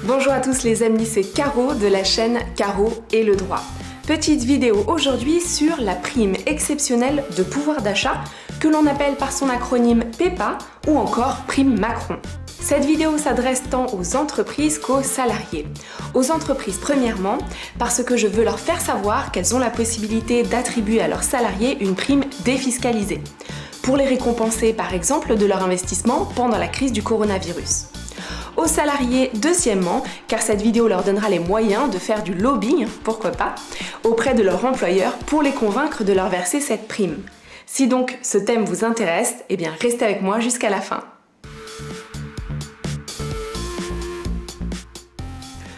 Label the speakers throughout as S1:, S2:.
S1: Bonjour à tous les amis, c'est Caro de la chaîne Caro et le droit. Petite vidéo aujourd'hui sur la prime exceptionnelle de pouvoir d'achat que l'on appelle par son acronyme PEPA ou encore prime Macron. Cette vidéo s'adresse tant aux entreprises qu'aux salariés. Aux entreprises premièrement parce que je veux leur faire savoir qu'elles ont la possibilité d'attribuer à leurs salariés une prime défiscalisée pour les récompenser par exemple de leur investissement pendant la crise du coronavirus. Aux salariés deuxièmement, car cette vidéo leur donnera les moyens de faire du lobbying, pourquoi pas, auprès de leur employeur pour les convaincre de leur verser cette prime. Si donc ce thème vous intéresse, eh bien restez avec moi jusqu'à la fin.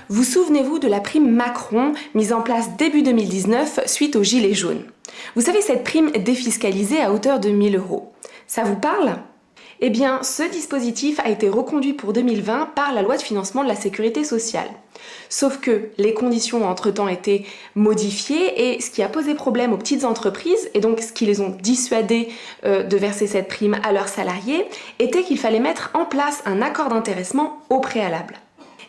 S1: Vous souvenez-vous de la prime Macron mise en place début 2019 suite aux Gilets jaunes? Vous savez, cette prime défiscalisée à hauteur de 1 000 €. Ça vous parle? Eh bien, ce dispositif a été reconduit pour 2020 par la loi de financement de la sécurité sociale. Sauf que les conditions ont entre-temps été modifiées et ce qui a posé problème aux petites entreprises, et donc ce qui les ont dissuadées de verser cette prime à leurs salariés, était qu'il fallait mettre en place un accord d'intéressement au préalable.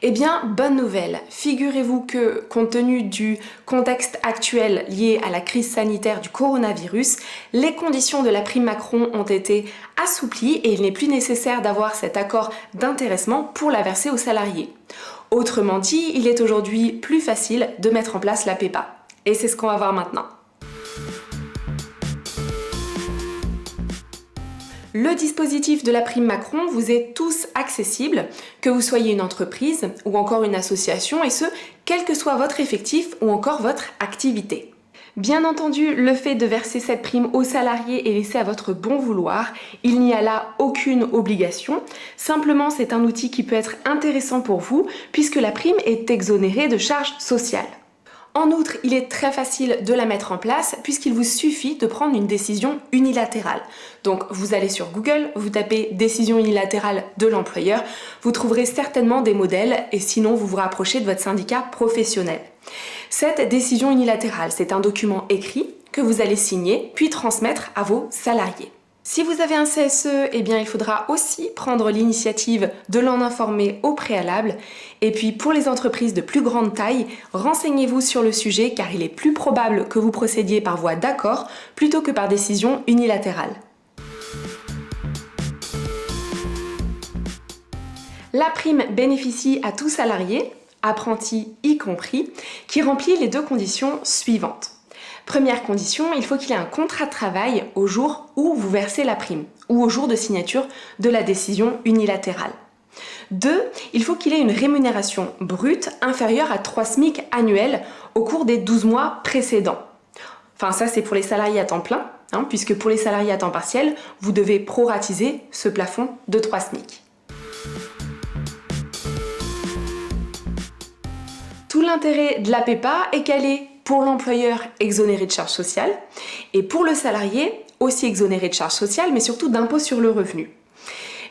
S1: Eh bien, bonne nouvelle, figurez-vous que, compte tenu du contexte actuel lié à la crise sanitaire du coronavirus, les conditions de la prime Macron ont été assouplies et il n'est plus nécessaire d'avoir cet accord d'intéressement pour la verser aux salariés. Autrement dit, il est aujourd'hui plus facile de mettre en place la PEPA. Et c'est ce qu'on va voir maintenant. Le dispositif de la prime Macron vous est tous accessible, que vous soyez une entreprise ou encore une association, et ce, quel que soit votre effectif ou encore votre activité. Bien entendu, le fait de verser cette prime aux salariés est laissé à votre bon vouloir, il n'y a là aucune obligation, simplement c'est un outil qui peut être intéressant pour vous puisque la prime est exonérée de charges sociales. En outre, il est très facile de la mettre en place puisqu'il vous suffit de prendre une décision unilatérale. Donc vous allez sur Google, vous tapez décision unilatérale de l'employeur, vous trouverez certainement des modèles et sinon vous vous rapprochez de votre syndicat professionnel. Cette décision unilatérale, c'est un document écrit que vous allez signer puis transmettre à vos salariés. Si vous avez un CSE, eh bien il faudra aussi prendre l'initiative de l'en informer au préalable. Et puis pour les entreprises de plus grande taille, renseignez-vous sur le sujet car il est plus probable que vous procédiez par voie d'accord plutôt que par décision unilatérale. La prime bénéficie à tout salarié, apprenti y compris, qui remplit les deux conditions suivantes. Première condition, il faut qu'il ait un contrat de travail au jour où vous versez la prime ou au jour de signature de la décision unilatérale. 2. Il faut qu'il ait une rémunération brute inférieure à 3 SMIC annuels au cours des 12 mois précédents. Enfin, ça c'est pour les salariés à temps plein, puisque pour les salariés à temps partiel, vous devez proratiser ce plafond de 3 SMIC. Tout l'intérêt de la PEPA est qu'elle est pour l'employeur exonéré de charges sociales et pour le salarié aussi exonéré de charges sociales mais surtout d'impôt sur le revenu.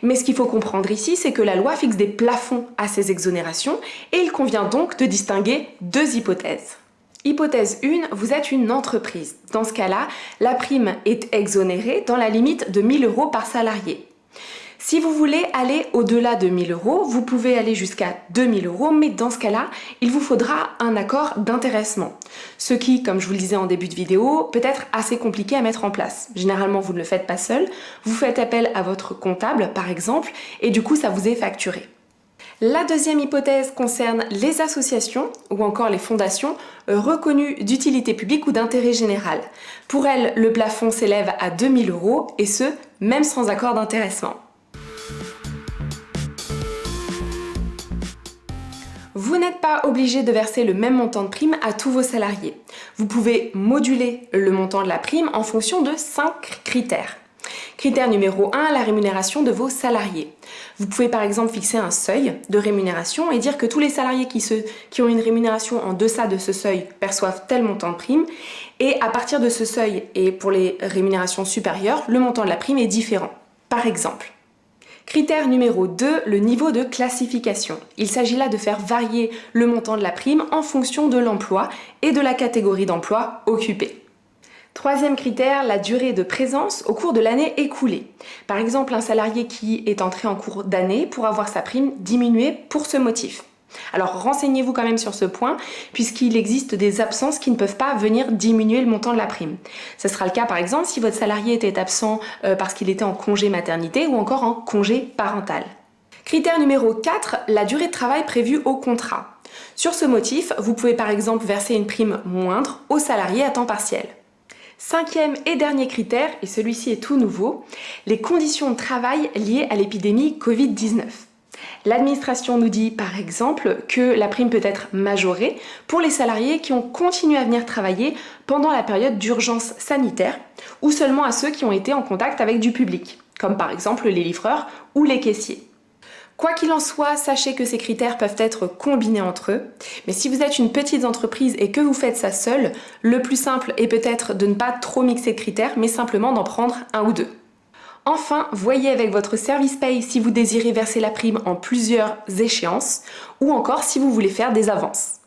S1: Mais ce qu'il faut comprendre ici, c'est que la loi fixe des plafonds à ces exonérations et il convient donc de distinguer deux hypothèses. Hypothèse 1, vous êtes une entreprise. Dans ce cas-là, la prime est exonérée dans la limite de 1 000 € par salarié. Si vous voulez aller au-delà de 1 000 €, vous pouvez aller jusqu'à 2 000 €, mais dans ce cas-là, il vous faudra un accord d'intéressement. Ce qui, comme je vous le disais en début de vidéo, peut être assez compliqué à mettre en place. Généralement, vous ne le faites pas seul, vous faites appel à votre comptable par exemple, et du coup ça vous est facturé. La deuxième hypothèse concerne les associations ou encore les fondations reconnues d'utilité publique ou d'intérêt général. Pour elles, le plafond s'élève à 2 000 € et ce, même sans accord d'intéressement. Vous n'êtes pas obligé de verser le même montant de prime à tous vos salariés. Vous pouvez moduler le montant de la prime en fonction de 5 critères. Critère numéro 1, la rémunération de vos salariés. Vous pouvez par exemple fixer un seuil de rémunération et dire que tous les salariés qui ont une rémunération en deçà de ce seuil perçoivent tel montant de prime et à partir de ce seuil et pour les rémunérations supérieures, le montant de la prime est différent. Par exemple. Critère numéro 2, le niveau de classification. Il s'agit là de faire varier le montant de la prime en fonction de l'emploi et de la catégorie d'emploi occupée. Troisième critère, la durée de présence au cours de l'année écoulée. Par exemple, un salarié qui est entré en cours d'année pourra voir sa prime diminuer pour ce motif. Alors renseignez-vous quand même sur ce point, puisqu'il existe des absences qui ne peuvent pas venir diminuer le montant de la prime. Ce sera le cas par exemple si votre salarié était absent parce qu'il était en congé maternité ou encore en congé parental. Critère numéro 4, la durée de travail prévue au contrat. Sur ce motif, vous pouvez par exemple verser une prime moindre aux salariés à temps partiel. Cinquième et dernier critère, et celui-ci est tout nouveau, les conditions de travail liées à l'épidémie Covid-19. L'administration nous dit par exemple que la prime peut être majorée pour les salariés qui ont continué à venir travailler pendant la période d'urgence sanitaire ou seulement à ceux qui ont été en contact avec du public, comme par exemple les livreurs ou les caissiers. Quoi qu'il en soit, sachez que ces critères peuvent être combinés entre eux, mais si vous êtes une petite entreprise et que vous faites ça seul, le plus simple est peut-être de ne pas trop mixer de critères, mais simplement d'en prendre un ou deux. Enfin, voyez avec votre service paye si vous désirez verser la prime en plusieurs échéances ou encore si vous voulez faire des avances.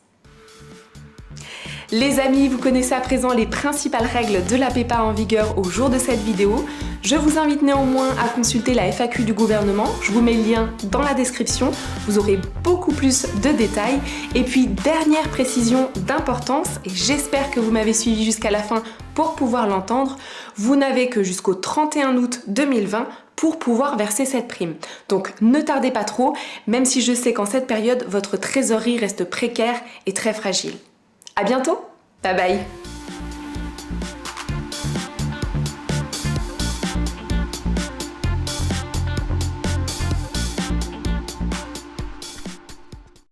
S1: Les amis, vous connaissez à présent les principales règles de la PEPA en vigueur au jour de cette vidéo. Je vous invite néanmoins à consulter la FAQ du gouvernement. Je vous mets le lien dans la description. Vous aurez beaucoup plus de détails. Et puis, dernière précision d'importance, et j'espère que vous m'avez suivi jusqu'à la fin pour pouvoir l'entendre, vous n'avez que jusqu'au 31 août 2020 pour pouvoir verser cette prime. Donc ne tardez pas trop, même si je sais qu'en cette période, votre trésorerie reste précaire et très fragile. À bientôt, bye bye.